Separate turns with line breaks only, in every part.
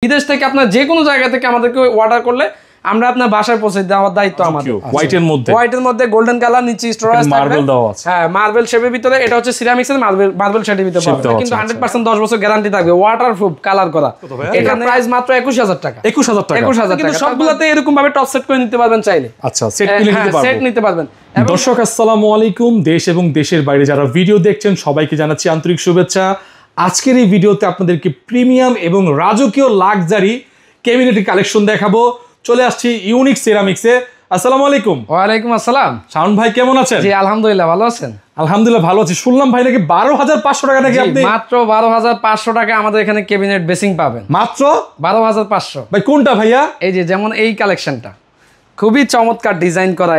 বিদেশ থেকে আপনার যে কোনো জায়গা থেকে আমাদেরকে অর্ডার করলে আমরা আপনার বাসায় পৌঁছে দেওয়ার দায়িত্ব আমাদের। হোয়াইটের মধ্যে গোল্ডেন কালার, নিচে স্টোরেজ থাকবে, হ্যাঁ মার্বেল শেপের ভিতরে। এটা হচ্ছে সিরামিক্স এর মার্বেল শেপের ভিতরে পাবেন, কিন্তু 100% 10 বছর গ্যারান্টি থাকবে, ওয়াটারপ্রুফ, কালার করা। এটার প্রাইস মাত্র 21000 টাকা। 21000 টাকা, কিন্তু সবগুলোতে এরকম ভাবে টপ সেট করে নিতে পারবেন চাইলে।
আচ্ছা, সেট নিতে পারবেন,
সেট নিতে পারবেন।
দর্শক আসসালামু আলাইকুম, দেশ এবং দেশের বাইরে যারা ভিডিও দেখছেন সবাইকে জানাচ্ছি আন্তরিক শুভেচ্ছা। আজকের এই ভিডিওতে আপনাদেরকে প্রিমিয়াম এবং রাজকীয় লাক্সারি ক্যাবিনেটের কালেকশন দেখাবো। চলে আসছি ইউনিক সিরামিক্সে। আসসালামু আলাইকুম।
ওয়ালাইকুম আসসালাম।
শাওন ভাই কেমন আছেন?
জি আলহামদুলিল্লাহ, ভালো আছেন?
আলহামদুলিল্লাহ ভালো আছি। শুনলাম ভাই নাকি 12500 টাকা নাকি আপনি?
মাত্র 12500 টাকা আমাদের এখানে ক্যাবিনেট বেসিং পাবেন,
মাত্র
12500।
ভাই কোনটা ভাইয়া?
এই যে যেমন এই কালেকশনটা খুবই চমৎকার ডিজাইন করা।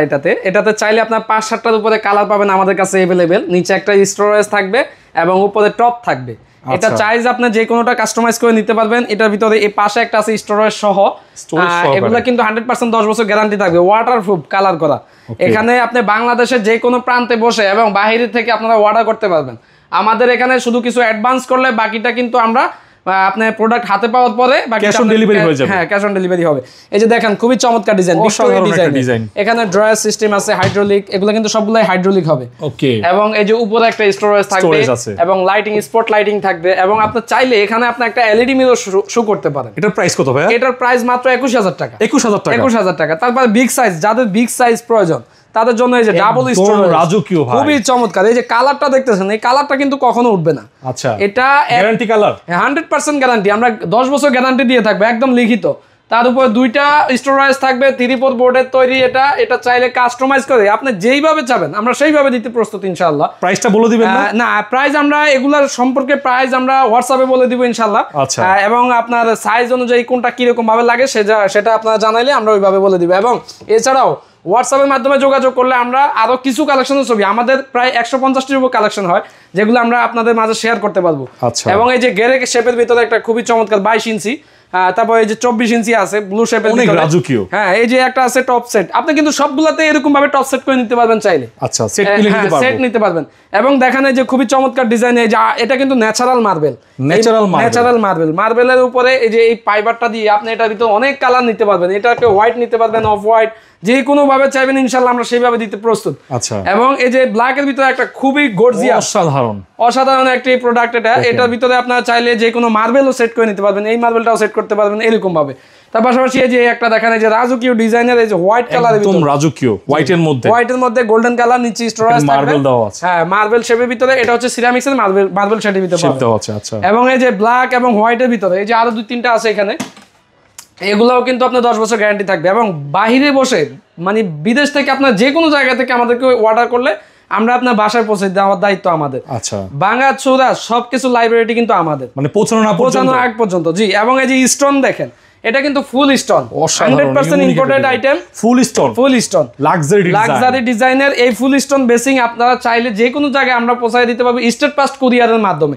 এটাতে চাইলে আপনার 5-7টার উপরে কালার পাবেন আমাদের কাছে अवेलेबल। নিচে একটা স্টোরেজ থাকবে এবং উপরে টপ থাকবে। এটা চাইজ আপনি যে কোনোটা কাস্টমাইজ করে নিতে পারবেন। এটার ভিতরে এই পাশে একটা আছে স্টোরেজ সহ। এগুলো কিন্তু 100% 10 বছর গ্যারান্টি থাকবে, ওয়াটারপ্রুফ, কালার করা। এখানে আপনি বাংলাদেশের যে কোনো প্রান্তে বসে এবং বাইরে থেকে আপনারা অর্ডার করতে পারবেন। আমাদের এখানে শুধু কিছু অ্যাডভান্স করলে বাকিটা কিন্তু আমরা আপনার প্রোডাক্ট হাতে পাওয়ার পরে
ক্যাশ অন ডেলিভারি হয়ে যাবে।
হ্যাঁ, ক্যাশ অন ডেলিভারি হবে। এই যে দেখেন খুবই চমৎকার ডিজাইন, ডিজাইন। এখানে ড্রয়ার সিস্টেম আছে, হাইড্রোলিক, এগুলো কিন্তু সবগুলাই হাইড্রোলিক হবে।
ওকে।
এবং এই যে উপরে একটা স্টোরেজ থাকবে এবং লাইটিং, স্পট লাইটিং থাকবে। এবং আপনি চাইলে এখানে আপনি একটা এলইডি মিরর শো করতে পারেন।
এটার প্রাইস কত ভাই?
এটার প্রাইস মাত্র 21000 টাকা।
21000
টাকা। তারপর বিগ সাইজ, যাদের বিগ সাইজ প্রয়োজন তাদের জন্য এই যে ডাবল স্টোরেজ,
রাজকীয় ভাই,
খুবই চমৎকার। এই যে কালারটা দেখতেছেন, এই কালারটা কিন্তু কখনো উঠবে না।
আচ্ছা,
এটা
গ্যারান্টি কালার,
100% গ্যারান্টি। আমরা 10 বছর গ্যারান্টি দিয়ে থাকবো, একদম লিখিত। তার উপর 2টা স্টোরেজ থাকবে, 3/4 বোর্ডের তৈরি। এটা চাইলে কাস্টমাইজ করে আপনি যেইভাবে চাবেন আমরা সেইভাবে দিতে প্রস্তুত ইনশাআল্লাহ।
প্রাইসটা বলে দিবেন না?
না, প্রাইস আমরা এগুলার সম্পর্কে প্রাইস আমরা হোয়াটসঅ্যাপে বলে দিব ইনশাআল্লাহ।
আচ্ছা।
এবং আপনার সাইজ অনুযায়ী কোনটা কিরকম ভাবে লাগে সেটা আপনারা জানাইলে আমরা ওইভাবে বলে দিব। এবং এছাড়াও হোয়াটসঅ্যাপের মাধ্যমে যোগাযোগ করলে আমরা আরো কিছু কালেকশনের ছবি, আমাদের প্রায় 150টির উপর কালেকশন হয়, যেগুলো আমরা আপনাদের মাঝে শেয়ার করতে পারবো। এবং এই যে গেরে শেপের ভিতরে একটা খুবই চমৎকার 22 ইঞ্চি, তারপর এই যে 24 ইঞ্চি আছে ব্লু শেপের ভিতরে,
রাজকীয়।
হ্যাঁ, এই যে একটা আছে টপ সেট। আপনি কিন্তু সবগুলাতে এরকম ভাবে টপ সেট করে নিতে পারবেন চাইলে।
আচ্ছা, সেট
নিতে পারবেন। এবং দেখেন এই যে খুবই চমৎকার ডিজাইন। এই যে এটা কিন্তু ন্যাচারাল মার্বেল, মার্বেলের উপরে এই যে এই ফাইবারটা দিয়ে আপনি এটার ভিতরে অনেক কালার নিতে পারবেন। এটাকে হোয়াইট নিতে পারবেন, অফ হোয়াইট, যে কোনো ভাবে চাইবেন ইনশাআল্লাহ আমরা সেইভাবে দিতে প্রস্তুত।
আচ্ছা।
এবং এই যে ব্ল্যাক এর ভিতরে একটা খুবই গর্জিয়াস, অসাধারণ একটা প্রোডাক্ট। এটার ভিতরে আপনারা চাইলে যে কোনো মার্বেলও সেট করে নিতে পারবেন, এই মার্বেলটাও সেট করতে পারবেন এরকম ভাবে। তার পাশাপাশি এই যে একটা দেখেন, এই যে রাজকীয় ডিজাইনের, এই যে হোয়াইট কালার,
একদম রাজকীয়, হোয়াইটের
মধ্যে গোল্ডেন কালার, নিচে স্টোরেজ
মার্বেল দেওয়া আছে।
হ্যাঁ, মার্বেল শেপের ভিতরে। এটা হচ্ছে সিরামিক্স এর মার্বেল শেপের ভিতরে
দেওয়া আছে। আচ্ছা।
এবং এই যে ব্ল্যাক এবং হোয়াইটের ভিতরে এই যে আরো 2-3টা আছে এখানে, এগুলাও কিন্তু আপনার 10 বছর গ্যারান্টি থাকবে। এবং বাইরে বসে মানে বিদেশ থেকে আপনার যে কোনো জায়গা থেকে আমাদেরকে অর্ডার করলে আমরা আপনার বাসায় পৌঁছে দেওয়ার দায়িত্ব আমাদের।
আচ্ছা।
বাংলা চৌরা সবকিছু লাইব্রেরিটি কিন্তু আমাদের,
মানে পৌঁছানোর
আগ পর্যন্ত। জি। এবং এই যে স্টোন দেখেন, এটা কিন্তু ফুল স্টোন, 100% ইম্পোর্টেড আইটেম, ফুল স্টোন লাক্সারি ডিজাইনের। এই ফুল স্টোন বেসিং আপনারা চাইলে যে কোনো জায়গায় আমরা পৌঁছায় দিতে পারবো স্টেট ফাস্ট কুরিয়ারের মাধ্যমে।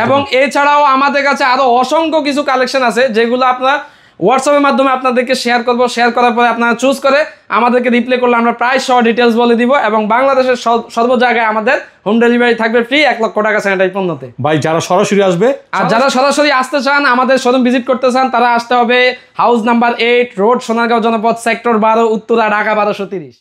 এবং এছাড়াও আমাদের কাছে আরো অসংখ্য কিছু কালেকশন আছে, যেগুলো আপনারা হোয়াটসঅ্যাপের মাধ্যমে আপনাদেরকে শেয়ার করবো। শেয়ার করার পরে আপনারা চুজ করে আমাদেরকে রিপ্লাই করলে আমরা প্রাইস সহ ডিটেলস বলে দিব। এবং বাংলাদেশের সর্ব জায়গায় আমাদের হোম ডেলিভারি থাকবে ফ্রি, 1 লক্ষ টাকা স্যানিটারি পণ্যতে।
ভাই যারা সরাসরি আসবে
আর যারা সরাসরি আসতে চান, আমাদের শোরুম ভিজিট করতে চান, তারা আসতে হবে হাউস নাম্বার 8, রোড সোনারগাঁও জনপদ, সেক্টর 12, উত্তরা, ঢাকা 1230।